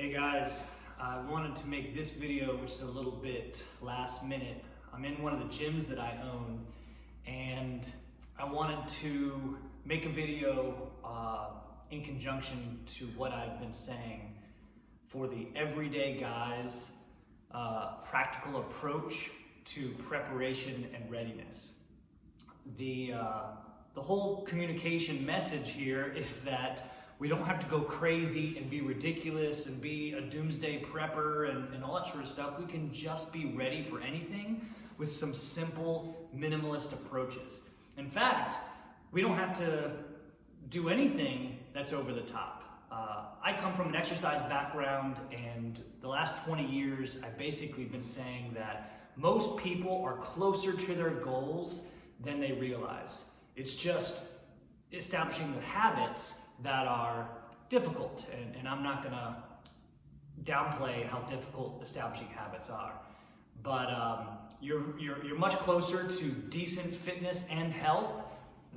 Hey guys, I wanted to make this video, which is a little bit last minute. I'm in one of the gyms that I own, and I wanted to make a video in conjunction to what I've been saying for the everyday guys, practical approach to preparation and readiness. The whole communication message here is that we don't have to go crazy and be ridiculous and be a doomsday prepper and all that sort of stuff. We can just be ready for anything with some simple minimalist approaches. In fact, we don't have to do anything that's over the top. I come from an exercise background, and the last 20 years I've basically been saying that most people are closer to their goals than they realize. It's just establishing the habits that are difficult, and I'm not gonna downplay how difficult establishing habits are, but you're much closer to decent fitness and health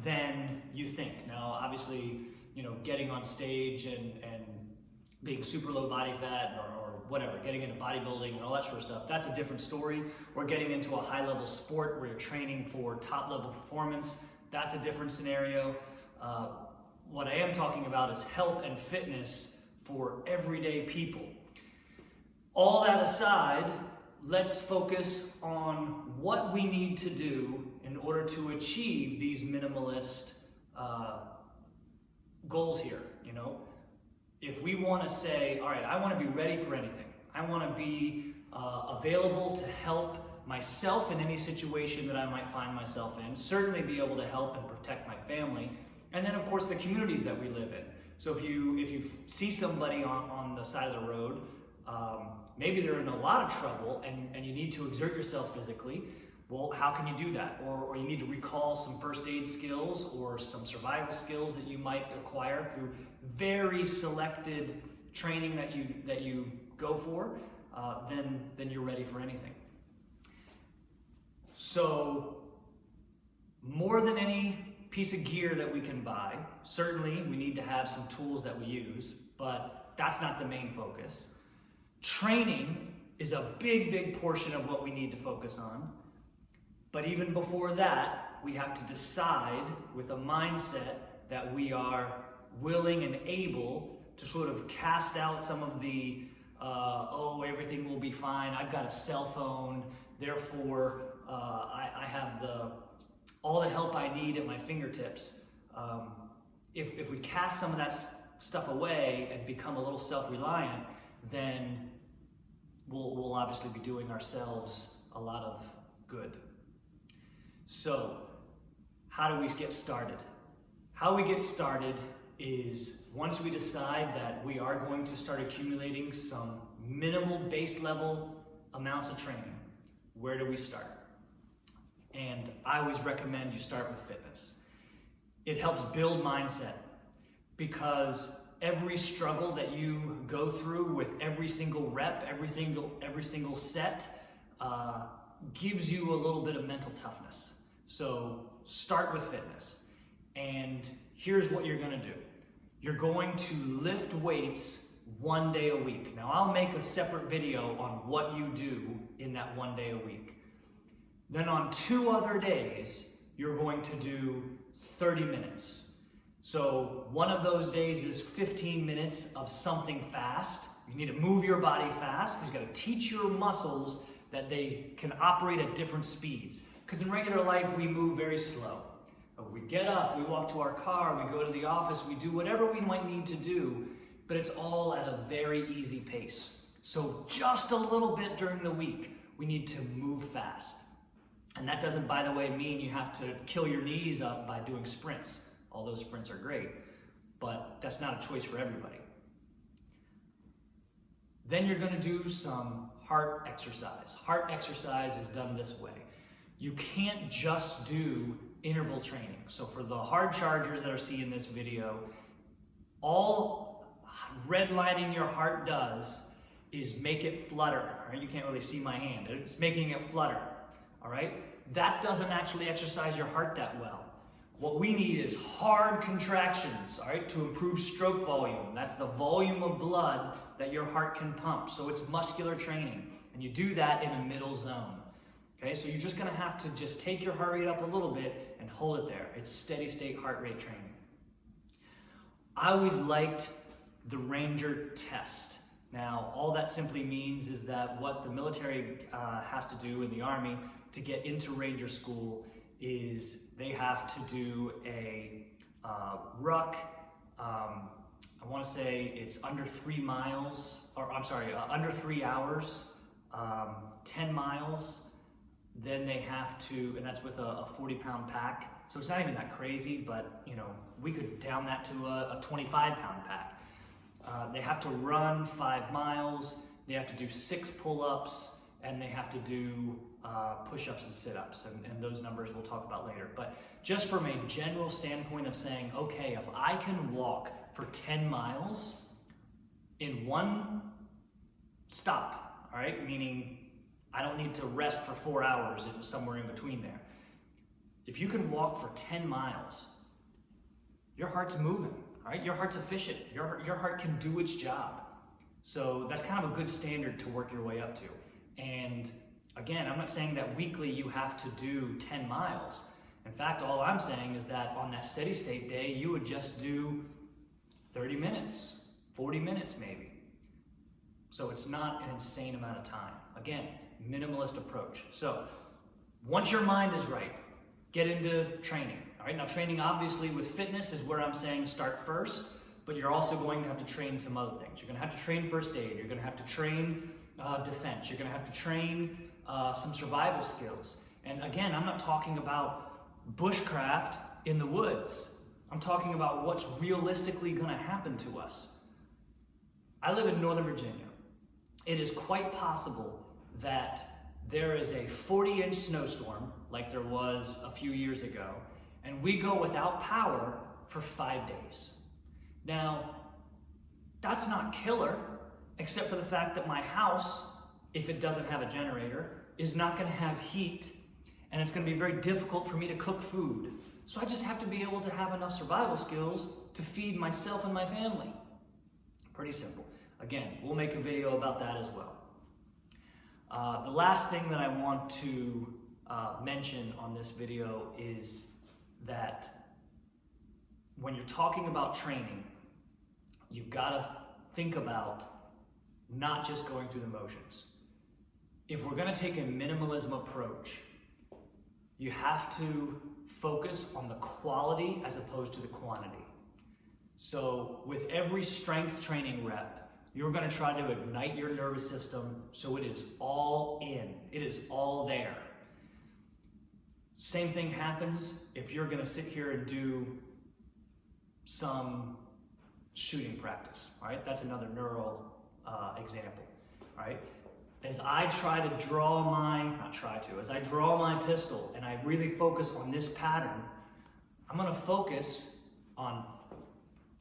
than you think. Now, obviously, you know, getting on stage and being super low body fat or whatever, getting into bodybuilding and all that sort of stuff, that's a different story. Or getting into a high level sport where you're training for top level performance, that's a different scenario. What I am talking about is health and fitness for everyday people. All that aside, let's focus on what we need to do in order to achieve these minimalist goals here. You know, if we want to say, all right, I want to be ready for anything. I want to be available to help myself in any situation that I might find myself in, certainly be able to help and protect my family. And then, of course, the communities that we live in. So if you see somebody on the side of the road, maybe they're in a lot of trouble and you need to exert yourself physically, well, how can you do that? Or you need to recall some first aid skills or some survival skills that you might acquire through very selected training that you go for, then you're ready for anything. So more than any piece of gear that we can buy, certainly we need to have some tools that we use, but that's not the main focus. Training is a big portion of what we need to focus on. But even before that, we have to decide with a mindset that we are willing and able to sort of cast out some of the, oh, everything will be fine, I've got a cell phone, therefore I have all the help I need at my fingertips. If we cast some of that stuff away and become a little self-reliant, then we'll obviously be doing ourselves a lot of good. So, how do we get started? How we get started is once we decide that we are going to start accumulating some minimal base level amounts of training, where do we start? And I always recommend you start with fitness. It helps build mindset, because every struggle that you go through with every single rep, every single set, gives you a little bit of mental toughness. So start with fitness. And here's what you're gonna do. You're going to lift weights 1 day a week. Now, I'll make a separate video on what you do in that 1 day a week. Then on 2 other days, you're going to do 30 minutes. So one of those days is 15 minutes of something fast. You need to move your body fast, because you've got to teach your muscles that they can operate at different speeds. Because in regular life, we move very slow. We get up, we walk to our car, we go to the office, we do whatever we might need to do, but it's all at a very easy pace. So just a little bit during the week, we need to move fast. And that doesn't, by the way, mean you have to kill your knees up by doing sprints. Although sprints are great, but that's not a choice for everybody. Then you're going to do some heart exercise. Heart exercise is done this way. You can't just do interval training. So for the hard chargers that are seeing this video, all redlining your heart does is make it flutter. Right? You can't really see my hand. It's making it flutter. All right? That doesn't actually exercise your heart that well. What we need is hard contractions, all right, to improve stroke volume. That's the volume of blood that your heart can pump. So it's muscular training. And you do that in a middle zone. Okay, so you're just gonna have to just take your heart rate up a little bit and hold it there. It's steady state heart rate training. I always liked the Ranger test. Now, all that simply means is that what the military has to do in the Army to get into Ranger school is they have to do a ruck. I want to say it's under 3 miles, or I'm sorry, under 3 hours, 10 miles. Then they have to, and that's with a 40-pound pack. So it's not even that crazy, but you know, we could down that to a 25-pound pack. They have to run 5 miles. They have to do 6 pull-ups, and they have to do push-ups and sit-ups, and those numbers we'll talk about later. But just from a general standpoint of saying, okay, if I can walk for 10 miles in one stop, all right, meaning I don't need to rest for 4 hours somewhere in between there. If you can walk for 10 miles, your heart's moving, all right? Your heart's efficient. Your heart can do its job. So that's kind of a good standard to work your way up to. And again, I'm not saying that weekly you have to do 10 miles. In fact, all I'm saying is that on that steady state day, you would just do 30 minutes, 40 minutes maybe. So it's not an insane amount of time. Again, minimalist approach. So once your mind is right, get into training. All right, now training obviously with fitness is where I'm saying start first, but you're also going to have to train some other things. You're going to have to train first aid. You're going to have to train defense. You're going to have to train some survival skills. And again, I'm not talking about bushcraft in the woods. I'm talking about what's realistically going to happen to us. I live in Northern Virginia. It is quite possible that there is a 40-inch snowstorm like there was a few years ago, and we go without power for 5 days. Now, that's not killer, except for the fact that my house, if it doesn't have a generator, is not going to have heat, and it's going to be very difficult for me to cook food. So I just have to be able to have enough survival skills to feed myself and my family. Pretty simple. Again, we'll make a video about that as well. The last thing that I want to mention on this video is that when you're talking about training, you've got to think about not just going through the motions. If we're going to take a minimalism approach, you have to focus on the quality as opposed to the quantity. So with every strength training rep, you're going to try to ignite your nervous system so it is all in. It is all there. Same thing happens if you're going to sit here and do some shooting practice. All right, that's another neural example. All right, as I try to draw as I draw my pistol and I really focus on this pattern, I'm going to focus on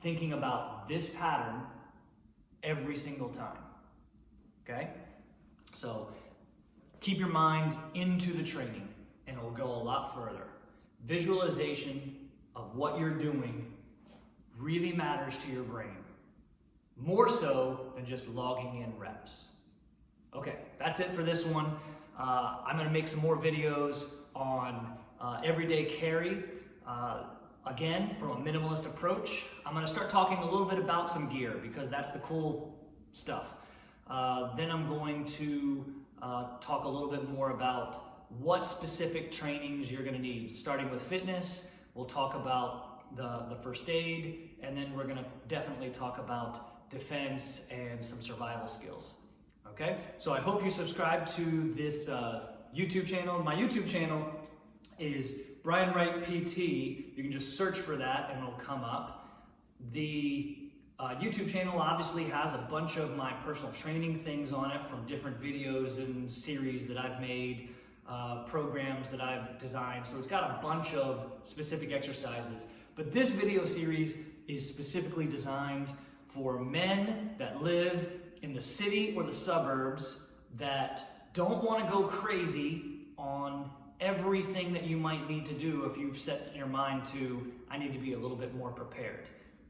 thinking about this pattern every single time. Okay, so keep your mind into the training and it will go a lot further. Visualization of what you're doing really matters to your brain, more so than just logging in reps. Okay, that's it for this one. I'm going to make some more videos on everyday carry. Again, from a minimalist approach. I'm going to start talking a little bit about some gear because that's the cool stuff. Then I'm going to talk a little bit more about what specific trainings you're going to need. Starting with fitness, we'll talk about the first aid, and then we're going to definitely talk about defense and some survival skills. Okay, so I hope you subscribe to this YouTube channel. My YouTube channel is Brian Wright PT. You can just search for that and it'll come up. The YouTube channel obviously has a bunch of my personal training things on it from different videos and series that I've made, programs that I've designed. So it's got a bunch of specific exercises. But this video series is specifically designed for men that live in the city or the suburbs that don't want to go crazy on everything that you might need to do if you've set your mind to, I need to be a little bit more prepared.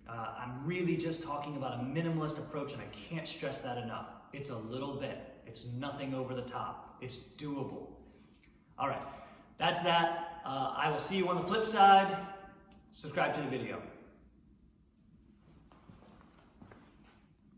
I'm really just talking about a minimalist approach, and I can't stress that enough. It's a little bit. It's nothing over the top. It's doable. All right, that's that. I will see you on the flip side. Subscribe to the video.